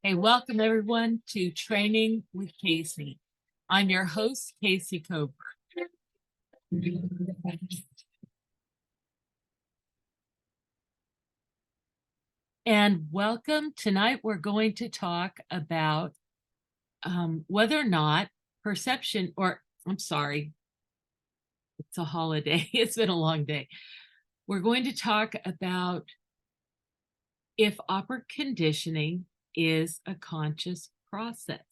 Hey, welcome everyone to Training with Kayce. I'm your host, Kayce Cobra. And welcome. Tonight we're going to talk about whether or not perception, or I'm sorry, it's a holiday. It's been a long day. We're going to talk about if operant conditioning is a conscious process.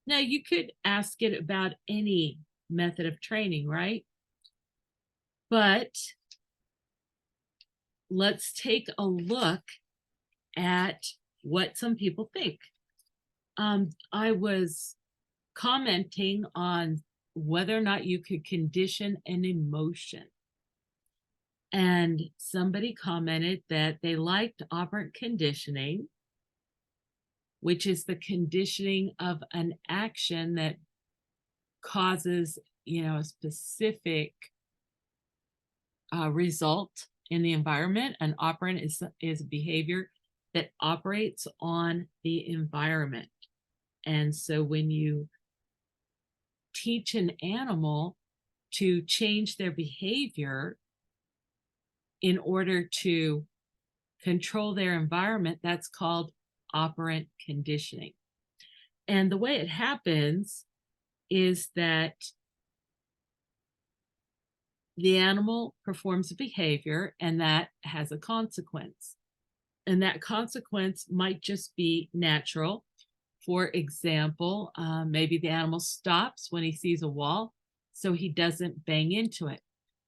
Now, you could ask it about any method of training, right? But let's take a look at what some people think. I was commenting on whether or not you could condition an emotion. And somebody commented that they liked operant conditioning, which is the conditioning of an action that causes, a specific result in the environment. An operant is a behavior that operates on the environment. And so when you teach an animal to change their behavior in order to control their environment, that's called operant conditioning. And the way it happens is that the animal performs a behavior and that has a consequence. And that consequence might just be natural. For example, maybe the animal stops when he sees a wall so he doesn't bang into it.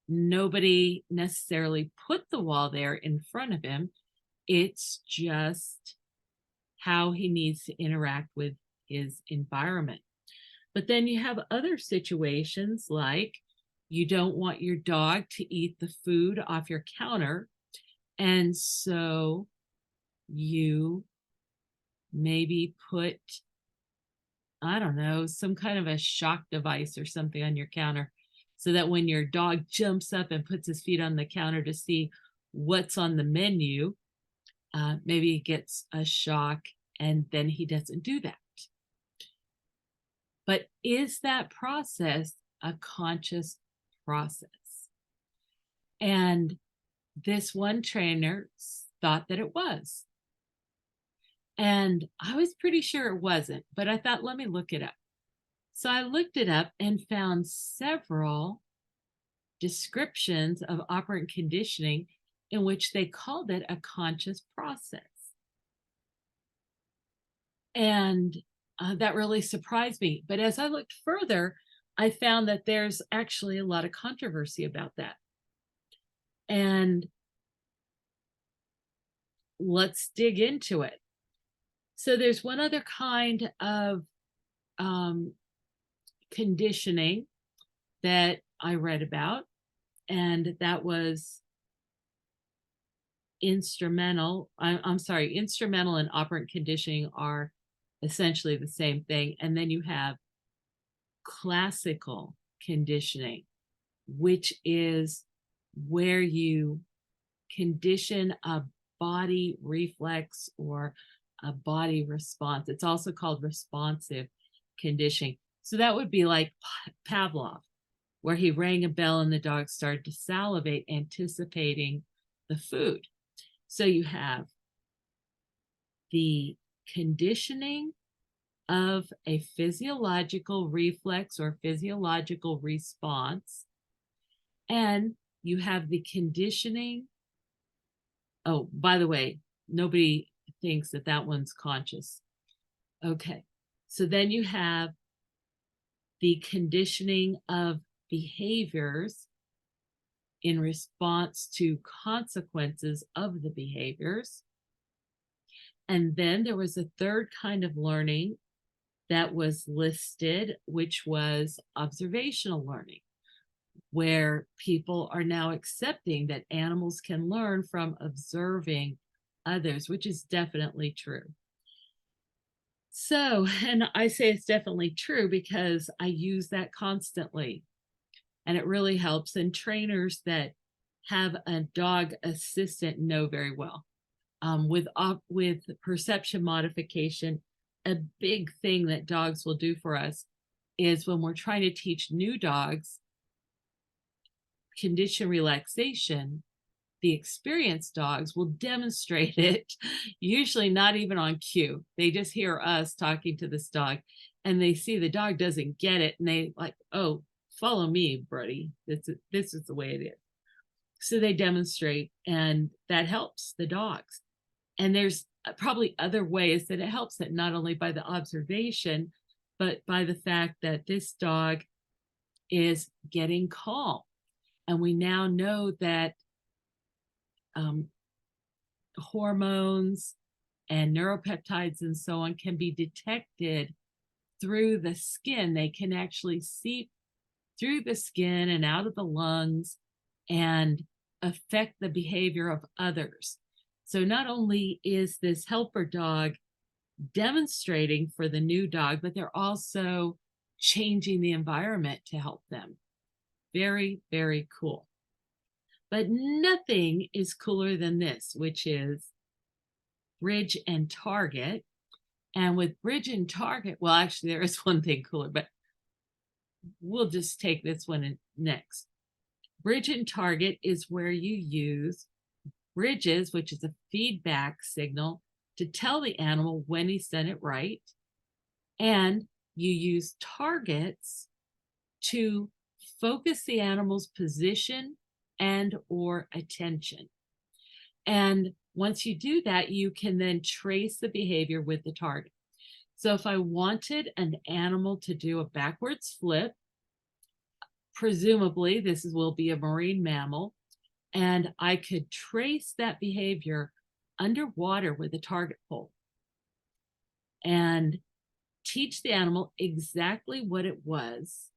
Nobody necessarily put the wall there in front of him. It's just how he needs to interact with his environment. But then you have other situations like you don't want your dog to eat the food off your counter. And so you maybe put, I don't know, some kind of a shock device or something on your counter so that when your dog jumps up and puts his feet on the counter to see what's on the menu, maybe he gets a shock and then he doesn't do that. But is that process a conscious process? And this one trainer thought that it was. And I was pretty sure it wasn't, but I thought, let me look it up. So I looked it up and found several descriptions of operant conditioning in which they called it a conscious process. And that really surprised me. But as I looked further, I found that there's actually a lot of controversy about that. And let's dig into it. So there's one other kind of conditioning that I read about, and that was instrumental. Instrumental and operant conditioning are essentially the same thing. And then you have classical conditioning, which is where you condition a body reflex or a body response. It's also called responsive conditioning. So that would be like Pavlov, where he rang a bell and the dog started to salivate, anticipating the food. So you have the conditioning of a physiological reflex or physiological response, and you have the conditioning. Oh, by the way, nobody thinks that that one's conscious. Okay, so then you have the conditioning of behaviors in response to consequences of the behaviors. And then there was a third kind of learning that was listed, which was observational learning, where people are now accepting that animals can learn from observing others, which is definitely true. So, and I say it's definitely true because I use that constantly, and it really helps. And trainers that have a dog assistant know very well. with perception modification, a big thing that dogs will do for us is when we're trying to teach new dogs condition relaxation, the experienced dogs will demonstrate it, usually not even on cue. They just hear us talking to this dog and they see the dog doesn't get it and they like, oh, follow me, buddy. This is the way it is. So they demonstrate and that helps the dogs. And there's probably other ways that it helps it, not only by the observation, but by the fact that this dog is getting calm. And we now know that hormones and neuropeptides and so on can be detected through the skin. They can actually seep through the skin and out of the lungs and affect the behavior of others. So not only is this helper dog demonstrating for the new dog, but they're also changing the environment to help them. Very, very cool. But nothing is cooler than this, which is bridge and target. And with bridge and target, well, actually, there is one thing cooler, but we'll just take this one next. Bridge and target is where you use bridges, which is a feedback signal, to tell the animal when he's done it right. And you use targets to focus the animal's position and or attention. And once you do that, you can then trace the behavior with the target. So if I wanted an animal to do a backwards flip, presumably this will be a marine mammal, and I could trace that behavior underwater with a target pole and teach the animal exactly what it was,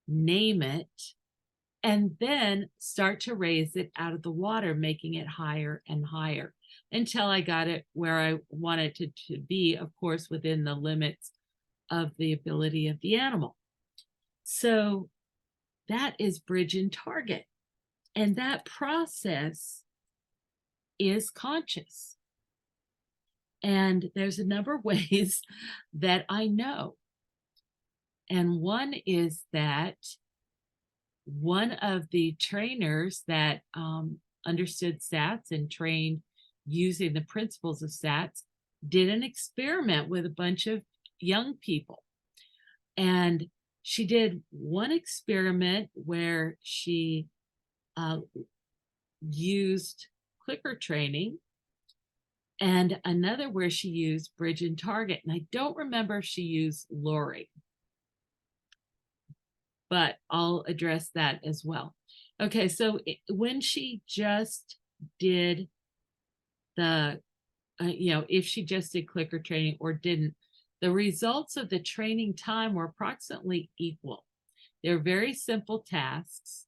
name it, and then start to raise it out of the water, making it higher and higher until I got it where I wanted it to be, of course, within the limits of the ability of the animal. So that is bridge and target. And that process is conscious. And there's a number of ways that I know. And one is that one of the trainers that understood SATs and trained using the principles of SATs did an experiment with a bunch of young people. And she did one experiment where she used clicker training and another where she used bridge and target. And I don't remember if she used luring, but I'll address that as well. Okay, so when she just did the, if she just did clicker training or didn't, the results of the training time were approximately equal. They're very simple tasks,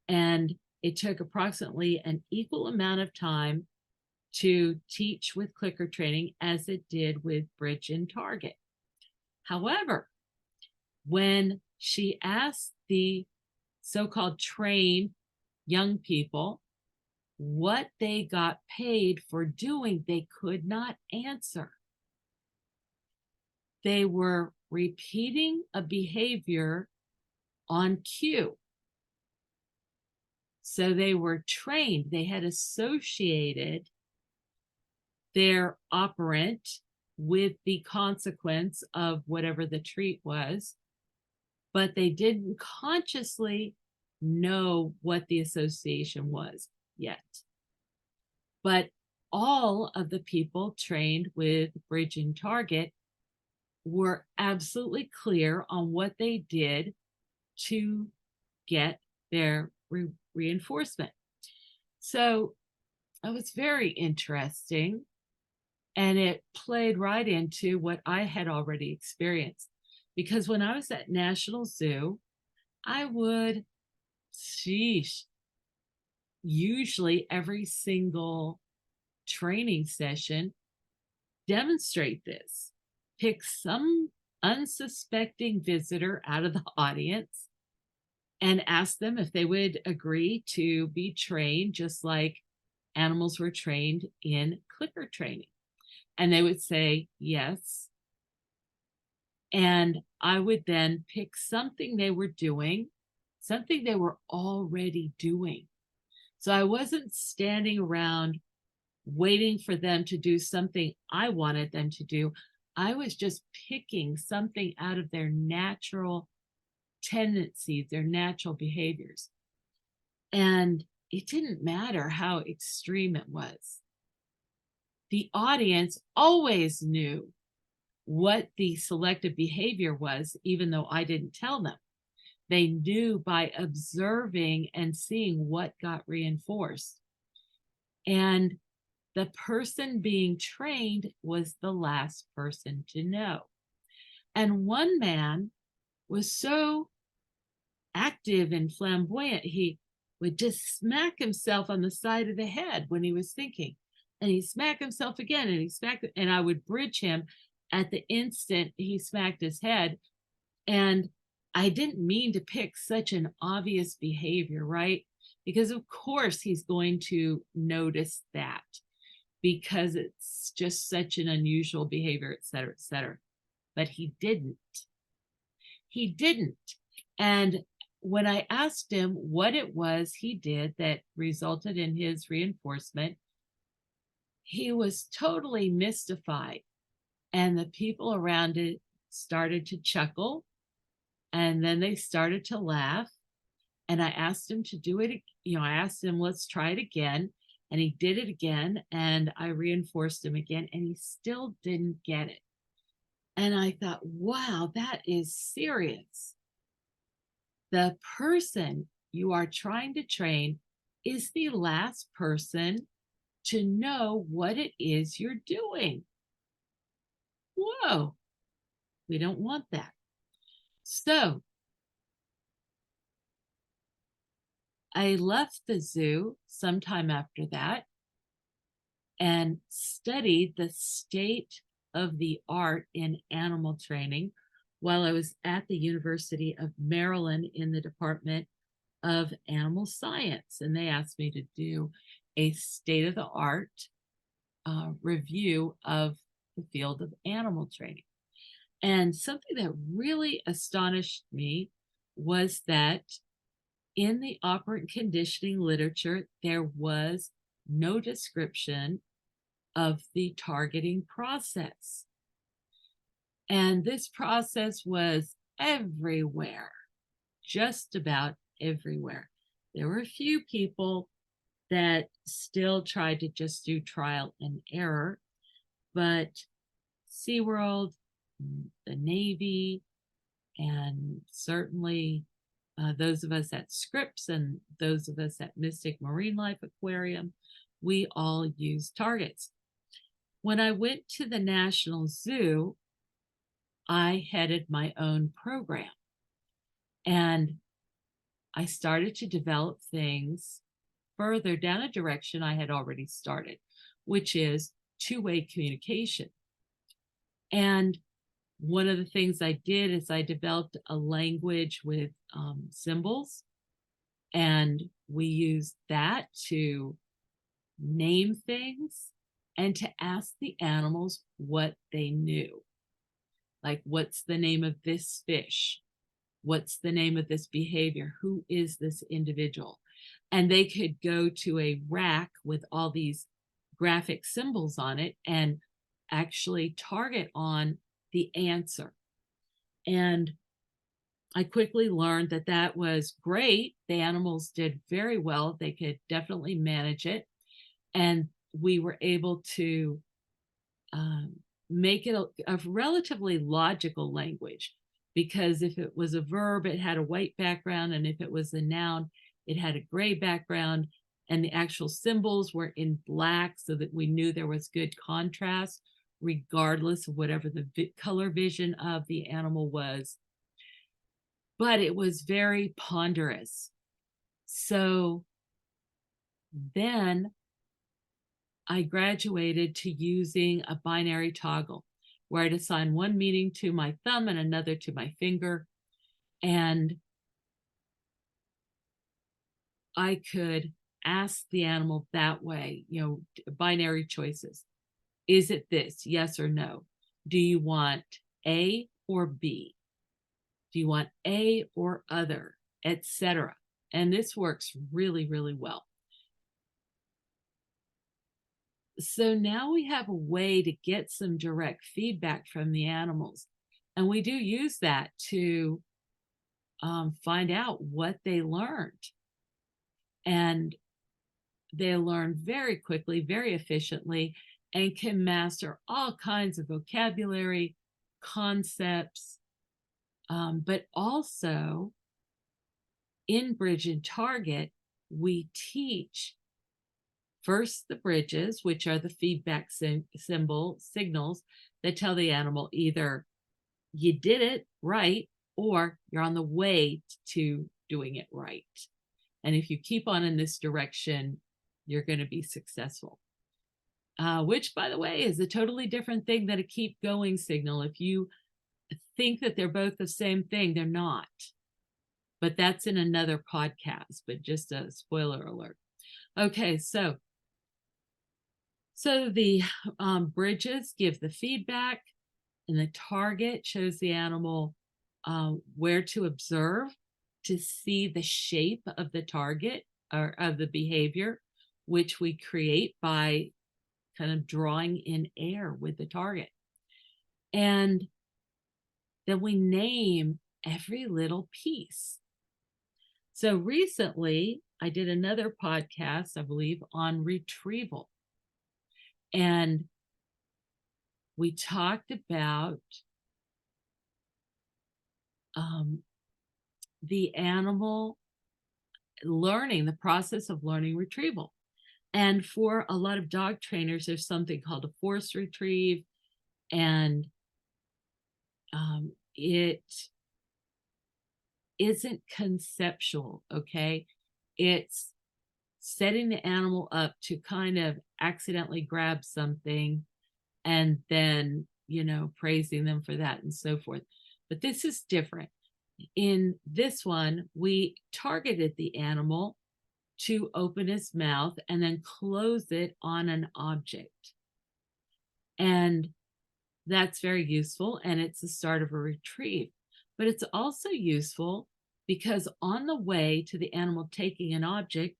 and it took approximately an equal amount of time to teach with clicker training as it did with bridge and target. However, when she asked the so-called trained young people what they got paid for doing, they could not answer. They were repeating a behavior on cue. So they were trained, they had associated their operant with the consequence of whatever the treat was, but they didn't consciously know what the association was yet. But all of the people trained with bridge and target were absolutely clear on what they did to get their reinforcement. So it was very interesting. And it played right into what I had already experienced. Because when I was at National Zoo, I would, usually every single training session, demonstrate this. Pick some unsuspecting visitor out of the audience and ask them if they would agree to be trained just like animals were trained in clicker training. And they would say yes. And I would then pick something they were doing, something they were already doing. So I wasn't standing around waiting for them to do something I wanted them to do. I was just picking something out of their natural tendencies, their natural behaviors. And it didn't matter how extreme it was. The audience always knew what the selective behavior was, even though I didn't tell them. They knew by observing and seeing what got reinforced. And the person being trained was the last person to know. And one man was so active and flamboyant, he would just smack himself on the side of the head when he was thinking. And he'd smack himself again, and he smacked, and I would bridge him at the instant he smacked his head. And I didn't mean to pick such an obvious behavior, right? Because of course he's going to notice that, because it's just such an unusual behavior, et cetera, et cetera. But he didn't. He didn't. And when I asked him what it was he did that resulted in his reinforcement, he was totally mystified. And the people around it started to chuckle, and then they started to laugh. And I asked him to do it. I asked him, let's try it again. And he did it again. And I reinforced him again, and he still didn't get it. And I thought, wow, that is serious. The person you are trying to train is the last person to know what it is you're doing. Whoa, we don't want that. So I left the zoo sometime after that and studied the state of the art in animal training while I was at the University of Maryland in the Department of Animal Science. And they asked me to do a state of the art review of the field of animal training. And something that really astonished me was that in the operant conditioning literature, there was no description of the targeting process. And this process was everywhere, just about everywhere. There were a few people that still tried to just do trial and error, but SeaWorld, the Navy, and certainly those of us at Scripps and those of us at Mystic Marine Life Aquarium, we all use targets. When I went to the National Zoo, I headed my own program, and I started to develop things further down a direction I had already started, which is two-way communication. And one of the things I did is I developed a language with symbols, and we used that to name things and to ask the animals what they knew. Like, what's the name of this fish? What's the name of this behavior? Who is this individual? And they could go to a rack with all these graphic symbols on it and actually target on the answer. And I quickly learned that that was great. The animals did very well. They could definitely manage it. And we were able to make it a relatively logical language, because if it was a verb, it had a white background, and if it was a noun, it had a gray background, and the actual symbols were in black so that we knew there was good contrast, regardless of whatever the color vision of the animal was. But it was very ponderous. So then I graduated to using a binary toggle where I'd assign one meaning to my thumb and another to my finger. And I could ask the animal that way, binary choices. Is it this? Yes or no? Do you want A or B? Do you want A or other, etc.? And this works really, really well. So now we have a way to get some direct feedback from the animals. And we do use that to find out what they learned. And they learn very quickly, very efficiently, and can master all kinds of vocabulary, concepts, but also in Bridge and Target, we teach first the bridges, which are the feedback signals that tell the animal either you did it right or you're on the way to doing it right. And if you keep on in this direction, you're going to be successful. Which, by the way, is a totally different thing than a keep going signal. If you think that they're both the same thing, they're not. But that's in another podcast, but just a spoiler alert. Okay, so the bridges give the feedback, and the target shows the animal where to observe to see the shape of the target or of the behavior, which we create by kind of drawing in air with the target. And then we name every little piece. So recently, I did another podcast, I believe, on retrieval. And we talked about the animal learning, the process of learning retrieval. And for a lot of dog trainers, there's something called a force retrieve, and it isn't conceptual, okay? It's setting the animal up to kind of accidentally grab something and then, praising them for that and so forth. But this is different. In this one, we targeted the animal to open his mouth and then close it on an object. And that's very useful, and it's the start of a retrieve. But it's also useful because on the way to the animal taking an object,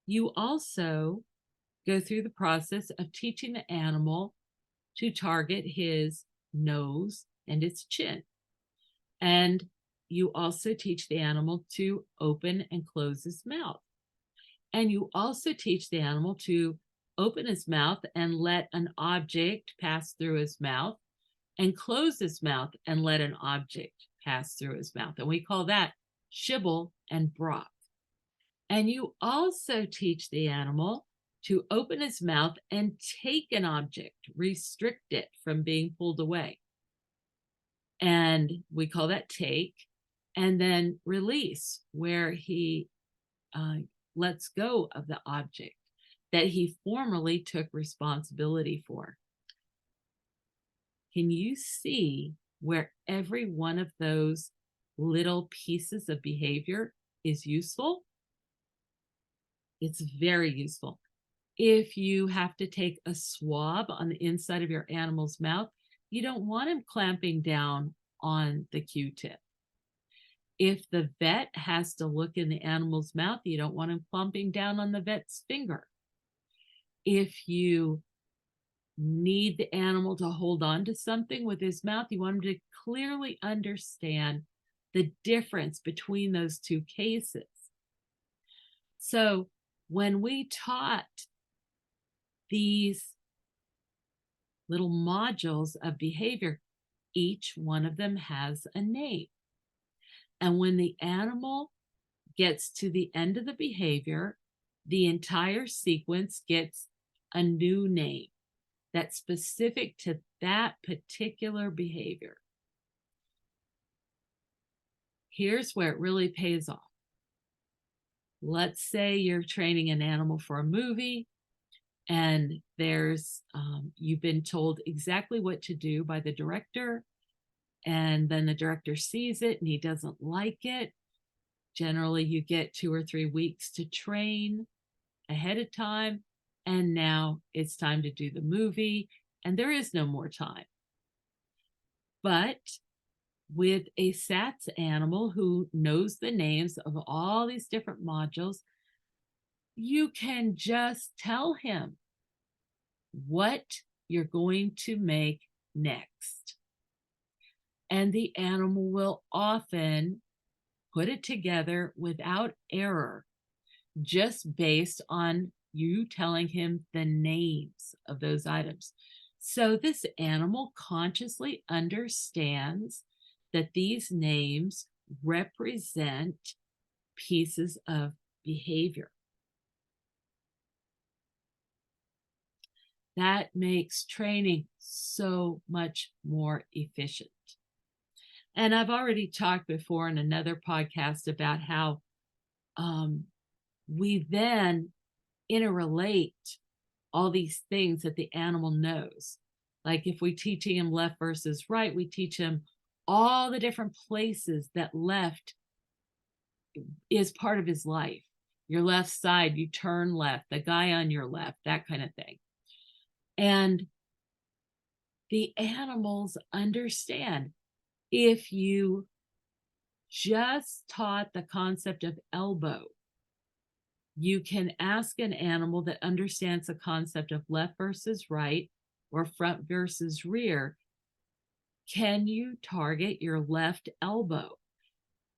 you also go through the process of teaching the animal to target his nose and its chin. And you also teach the animal to open and close his mouth. And you also teach the animal to open his mouth and let an object pass through his mouth, and close his mouth and let an object pass through his mouth. And we call that shibble and brock. And you also teach the animal to open his mouth and take an object, restrict it from being pulled away. And we call that take. And then release, where he lets go of the object that he formerly took responsibility for. Can you see where every one of those little pieces of behavior is useful? It's very useful. If you have to take a swab on the inside of your animal's mouth, you don't want him clamping down on the Q-tip. If the vet has to look in the animal's mouth, you don't want him clumping down on the vet's finger. If you need the animal to hold on to something with his mouth, you want him to clearly understand the difference between those two cases. So when we taught these little modules of behavior, each one of them has a name. And when the animal gets to the end of the behavior, the entire sequence gets a new name that's specific to that particular behavior. Here's where it really pays off. Let's say you're training an animal for a movie, and you've been told exactly what to do by the director, and then the director sees it and he doesn't like it. Generally, you get 2 or 3 weeks to train, ahead of time, and now it's time to do the movie, and there is no more time. But with a SATS animal who knows the names of all these different modules, you can just tell him what you're going to make next. And the animal will often put it together without error, just based on you telling him the names of those items. So this animal consciously understands that these names represent pieces of behavior. That makes training so much more efficient. And I've already talked before in another podcast about how we then interrelate all these things that the animal knows. Like if we teaching him left versus right, we teach him all the different places that left is part of his life. Your left side, you turn left, the guy on your left, that kind of thing. And the animals understand. If you just taught the concept of elbow, you can ask an animal that understands the concept of left versus right or front versus rear, can you target your left elbow?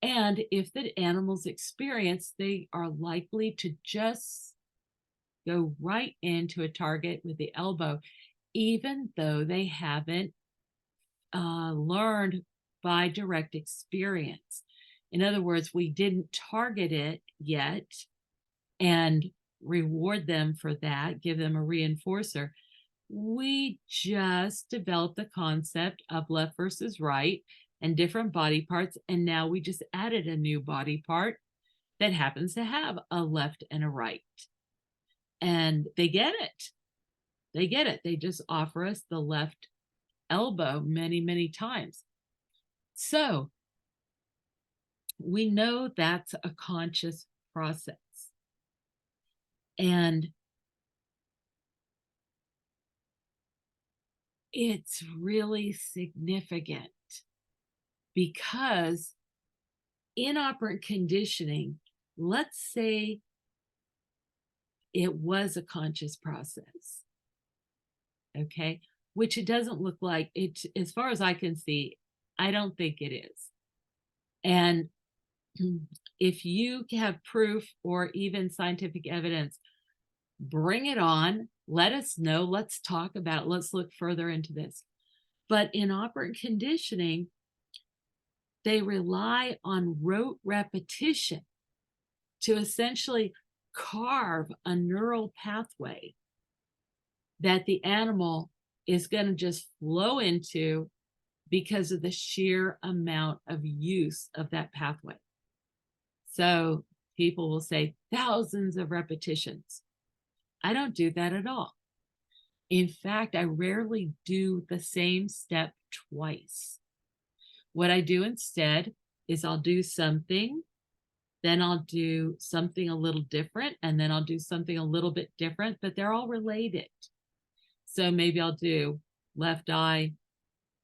And if the animal's experienced, they are likely to just go right into a target with the elbow, even though they haven't learned by direct experience. In other words, we didn't target it yet and reward them for that, give them a reinforcer. We just developed the concept of left versus right and different body parts. And now we just added a new body part that happens to have a left and a right. And they get it. They get it. They just offer us the left elbow many, many times. So we know that's a conscious process. And it's really significant because in operant conditioning, let's say it was a conscious process, okay, which it doesn't look like it, as far as I can see. I don't think it is. And if you have proof or even scientific evidence, bring it on. Let us know. Let's talk about it. Let's look further into this. But in operant conditioning, they rely on rote repetition to essentially carve a neural pathway that the animal is going to just flow into because of the sheer amount of use of that pathway. So people will say thousands of repetitions. I don't do that at all. In fact, I rarely do the same step twice. What I do instead is I'll do something, then I'll do something a little different, and then I'll do something a little bit different, but they're all related. So maybe I'll do left eye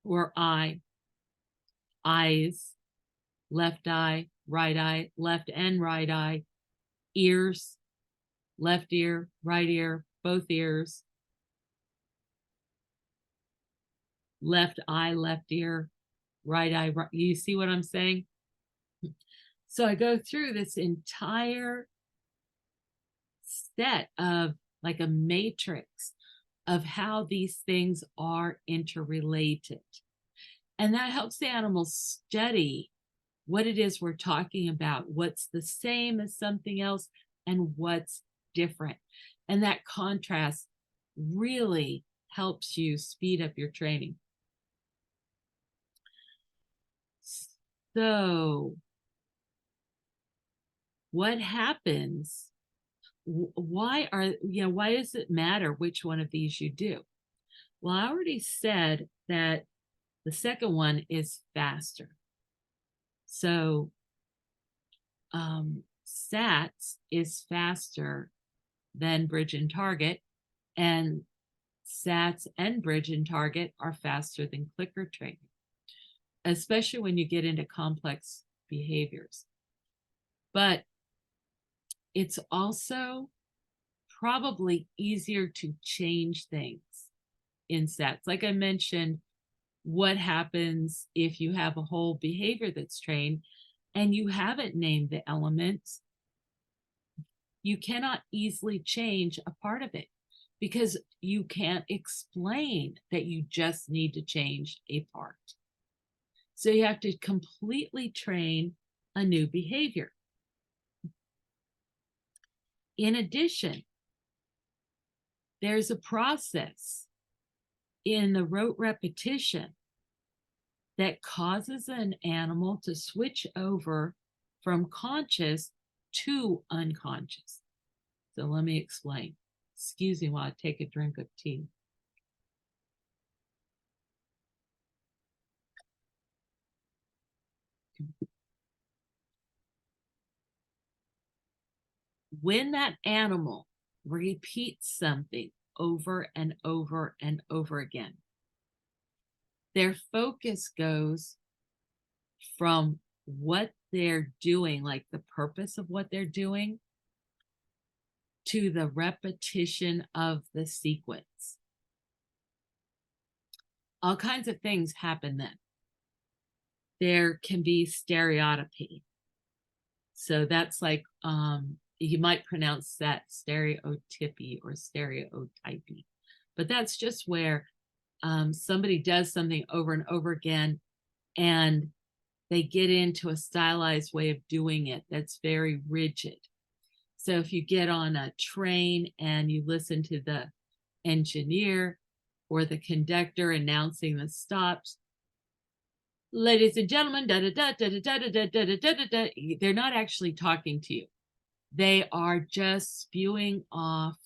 or eye, eyes, left eye, left and right eye, ears, left ear, right ear, both ears, left eye, left ear, right eye, right. You see what I'm saying? So I go through this entire set of like a matrix of how these things are interrelated. And that helps the animals study what it is we're talking about, what's the same as something else, and what's different. And that contrast really helps you speed up your training. So what happens? Why does it matter which one of these you do? Well, I already said that the second one is faster. So SATS is faster than bridge and target, and SATs and bridge and target are faster than clicker training, especially when you get into complex behaviors. But it's also probably easier to change things in SATs. Like I mentioned, what happens if you have a whole behavior that's trained and you haven't named the elements? You cannot easily change a part of it because you can't explain that you just need to change a part. So you have to completely train a new behavior. In addition, there's a process in the rote repetition that causes an animal to switch over from conscious to unconscious. So let me explain. Excuse me while I take a drink of tea. When that animal repeats something over and over and over again, their focus goes from what they're doing, like the purpose of what they're doing, to the repetition of the sequence. All kinds of things happen then. There can be stereotypy. So that's like, you might pronounce that stereotypy or stereotypy, but that's just where somebody does something over and over again and they get into a stylized way of doing it that's very rigid. So if you get on a train and you listen to the engineer or the conductor announcing the stops, ladies and gentlemen, da da da da da da da da da da da, they're not actually talking to you. They are just spewing off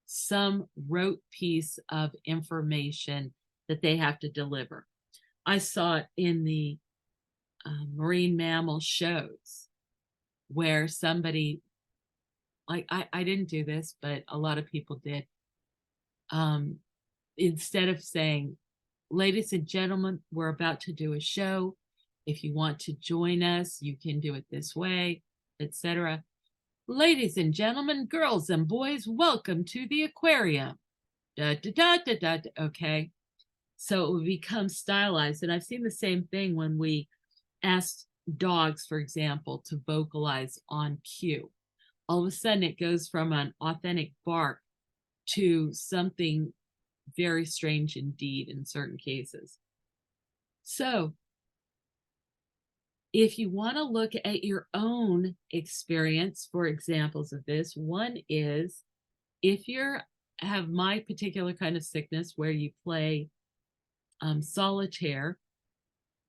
some rote piece of information that they have to deliver. I saw it in the marine mammal shows where somebody, like I didn't do this, but a lot of people did. Instead of saying, ladies and gentlemen, we're about to do a show. If you want to join us, you can do it this way, etc. Ladies and gentlemen, girls and boys, welcome to the aquarium. Da, da, da, da, da, da. Okay. So it would become stylized. And I've seen the same thing when we asked dogs, for example, to vocalize on cue. All of a sudden, it goes from an authentic bark to something very strange indeed in certain cases. So if you want to look at your own experience for examples of this, one is if you have my particular kind of sickness where you play solitaire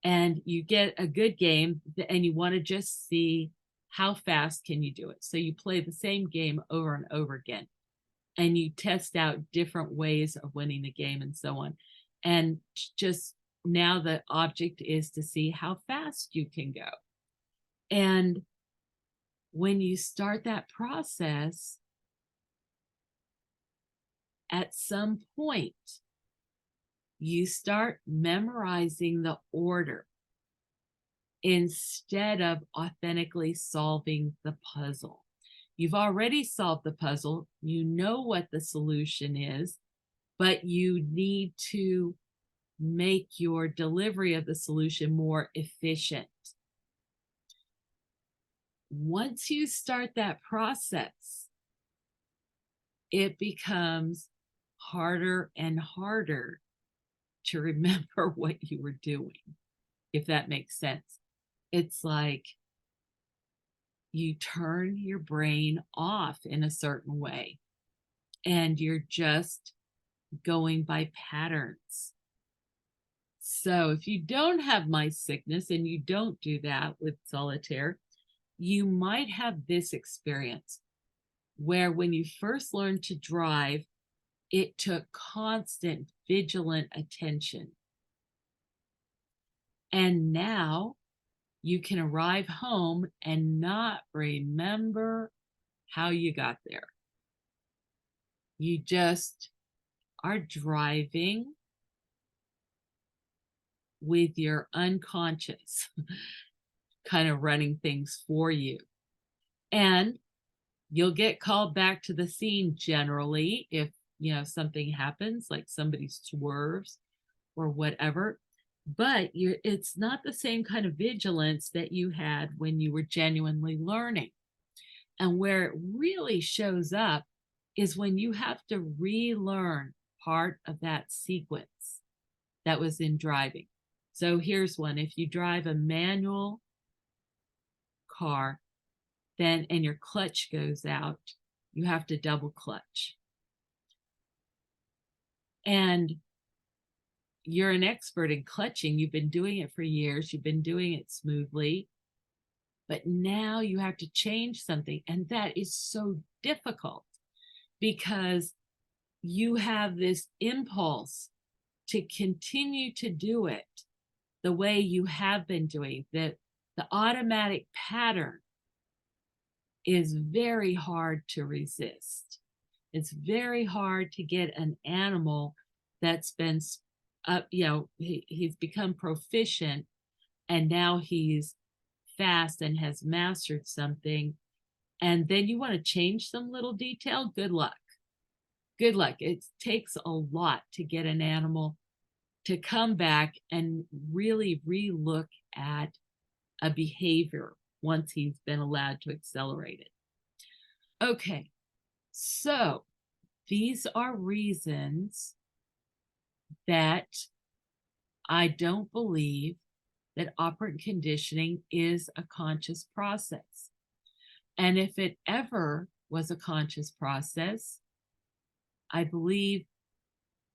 and you get a good game and you want to just see how fast can you do it. So you play the same game over and over again and you test out different ways of winning the game and so on. And just now the object is to see how fast you can go. And when you start that process, at some point, you start memorizing the order instead of authentically solving the puzzle. You've already solved the puzzle. You know what the solution is, but you need to make your delivery of the solution more efficient. Once you start that process, it becomes harder and harder to remember what you were doing, if that makes sense. It's like you turn your brain off in a certain way and you're just going by patterns. So if you don't have my sickness and you don't do that with solitaire, you might have this experience where when you first learned to drive, it took constant vigilant attention. And now you can arrive home and not remember how you got there. You just are driving with your unconscious kind of running things for you. And you'll get called back to the scene generally if, something happens, like somebody swerves or whatever. But it's not the same kind of vigilance that you had when you were genuinely learning. And where it really shows up is when you have to relearn part of that sequence that was in driving. So here's one. If you drive a manual car, then and your clutch goes out, you have to double clutch. And you're an expert in clutching. You've been doing it for years. You've been doing it smoothly. But now you have to change something. And that is so difficult because you have this impulse to continue to do it the way you have been doing. The automatic pattern is very hard to resist. It's very hard to get an animal that's been up, he's become proficient and now he's fast and has mastered something. And then you want to change some little detail. Good luck. Good luck. It takes a lot to get an animal to come back and really relook at a behavior once he's been allowed to accelerate it. Okay, so these are reasons that I don't believe that operant conditioning is a conscious process. And if it ever was a conscious process, I believe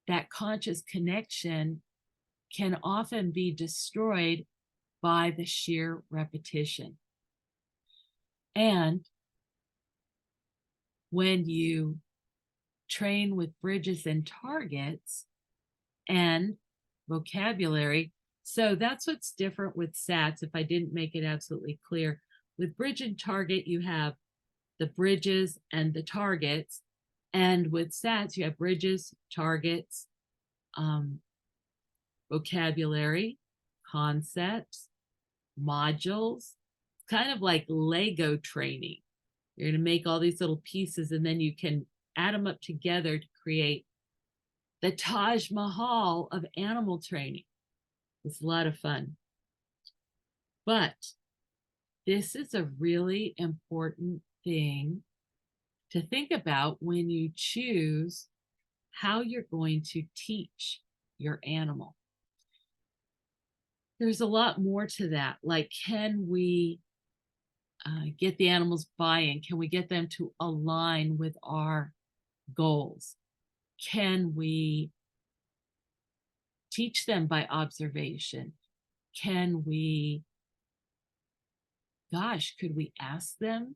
that conscious connection can often be destroyed by the sheer repetition. And when you train with bridges and targets and vocabulary, so that's what's different with SATs, if I didn't make it absolutely clear. With bridge and target, you have the bridges and the targets. And with SATs, you have bridges, targets, vocabulary, concepts, modules. It's kind of like Lego training. You're going to make all these little pieces and then you can add them up together to create the Taj Mahal of animal training. It's a lot of fun. But this is a really important thing to think about when you choose how you're going to teach your animal. There's a lot more to that. Like, can we get the animals buy-in? Can we get them to align with our goals? Can we teach them by observation? Can we, could we ask them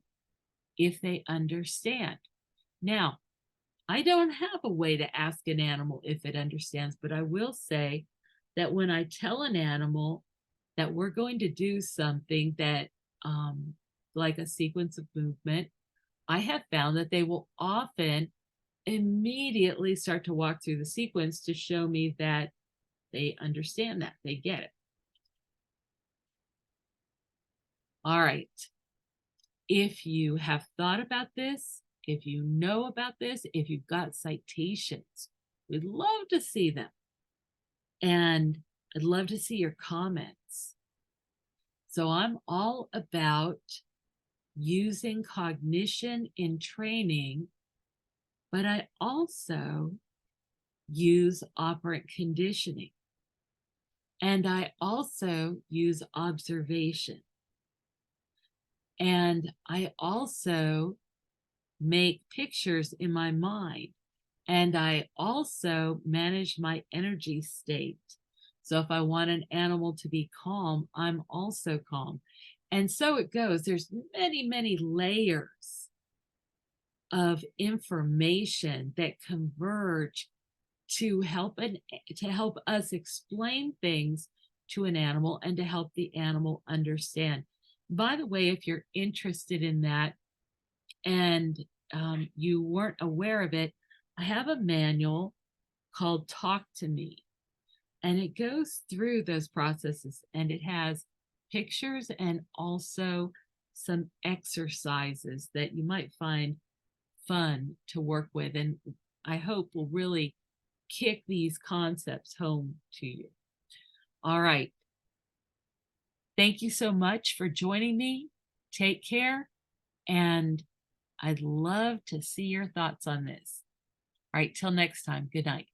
if they understand? Now, I don't have a way to ask an animal if it understands, but I will say that when I tell an animal that we're going to do something that, like a sequence of movement, I have found that they will often immediately start to walk through the sequence to show me that they understand that, they get it. All right. If you have thought about this, if you know about this, if you've got citations, we'd love to see them. And I'd love to see your comments. So I'm all about using cognition in training, but I also use operant conditioning. And I also use observation. And I also make pictures in my mind. And I also manage my energy state. So if I want an animal to be calm, I'm also calm. And so it goes. There's many, many layers of information that converge to help us explain things to an animal and to help the animal understand. By the way, if you're interested in that and you weren't aware of it, I have a manual called Talk to Me, and it goes through those processes, and it has pictures and also some exercises that you might find fun to work with, and I hope will really kick these concepts home to you. All right. Thank you so much for joining me. Take care, and I'd love to see your thoughts on this. All right, till next time. Good night.